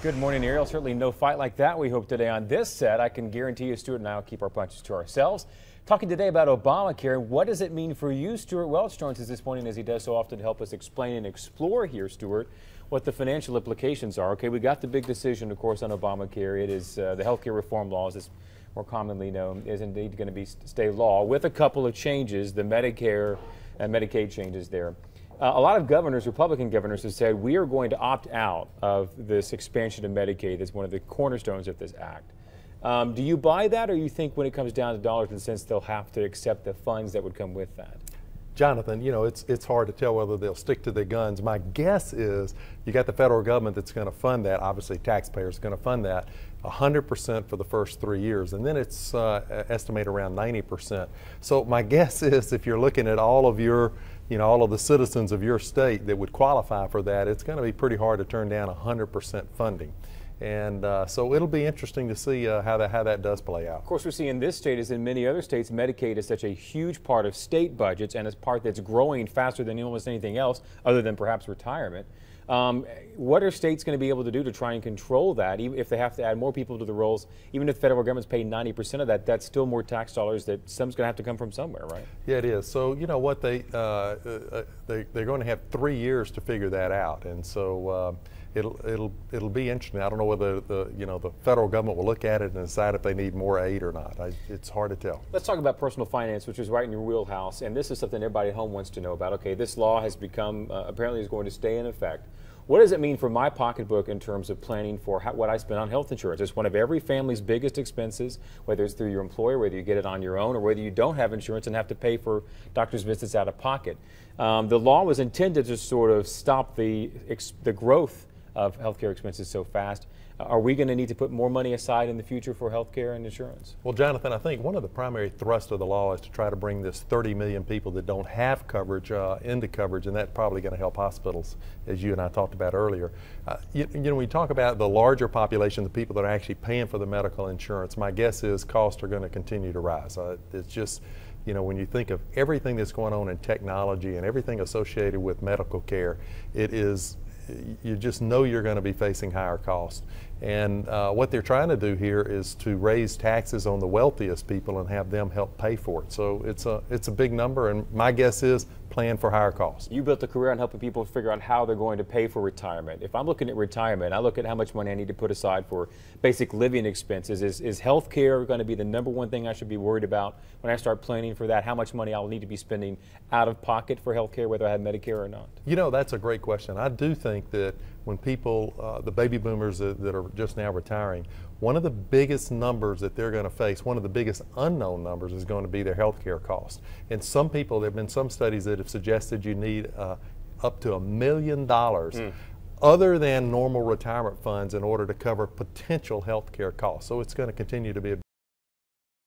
Good morning, Ariel. Certainly no fight like that we hope today on this set. I can guarantee you Stewart and I will keep our punches to ourselves. Talking today about Obamacare. What does it mean for you? Stewart Welch joins us this morning, as he does so often, to help us explain and explore here, Stewart, what the financial implications are. Okay, we got the big decision, of course, on Obamacare. It is the healthcare reform laws, as more commonly known, is indeed going to be state law, with a couple of changes, the Medicare and Medicaid changes there. A lot of governors, Republican governors, have said we are going to opt out of this expansion of Medicaid. That's one of the cornerstones of this act. Do you buy that, or you think when it comes down to dollars and cents, they'll have to accept the funds that would come with that? Jonathan, you know, it's hard to tell whether they'll stick to their guns. My guess is you got the federal government that's going to fund that. Obviously, taxpayers are going to fund that 100% for the first 3 years, and then it's estimated around 90%. So my guess is if you're looking at all of your, all of the citizens of your state that would qualify for that, it's going to be pretty hard to turn down 100% funding. And so it'll be interesting to see how that does play out. Of course, we see in this state, as in many other states, Medicaid is such a huge part of state budgets, and it's part that's growing faster than almost anything else, other than perhaps retirement. What are states going to be able to do to try and control that? Even if they have to add more people to the rolls, even if the federal government's paying 90% of that, that's still more tax dollars that some's going to have to come from somewhere, right? Yeah, it is. So you know what, they're going to have 3 years to figure that out, and so it'll be interesting. I don't know whether the federal government will look at it and decide if they need more aid or not. It's hard to tell. Let's talk about personal finance, which is right in your wheelhouse, and this is something everybody at home wants to know about. Okay, this law has become apparently is going to stay in effect. What does it mean for my pocketbook in terms of planning for what I spend on health insurance? It's one of every family's biggest expenses, whether it's through your employer, whether you get it on your own, or whether you don't have insurance and have to pay for doctor's visits out of pocket. The law was intended to sort of stop the growth of healthcare expenses so fast. Are we going to need to put more money aside in the future for healthcare and insurance? Well, Jonathan, I think one of the primary thrusts of the law is to try to bring this 30 million people that don't have coverage into coverage, and that's probably going to help hospitals, as you and I talked about earlier. When we talk about the larger population, the people that are actually paying for the medical insurance, my guess is costs are going to continue to rise. It's just, when you think of everything that's going on in technology and everything associated with medical care, you just know you're going to be facing higher costs. And what they're trying to do here is to raise taxes on the wealthiest people and have them help pay for it. So it's a big number, and my guess is plan for higher costs. You built a career on helping people figure out how they're going to pay for retirement. If I'm looking at retirement, I look at how much money I need to put aside for basic living expenses. Is health care going to be the #1 thing I should be worried about when I start planning for that? How much money I'll need to be spending out of pocket for health care, whether I have Medicare or not? That's a great question. I do think that when people, the baby boomers that are just now retiring, one of the biggest numbers that they're going to face, one of the biggest unknown numbers, is going to be their health care costs. And some people, there have been some studies that have suggested you need up to $1 million other than normal retirement funds in order to cover potential health care costs. So it's going to continue to be a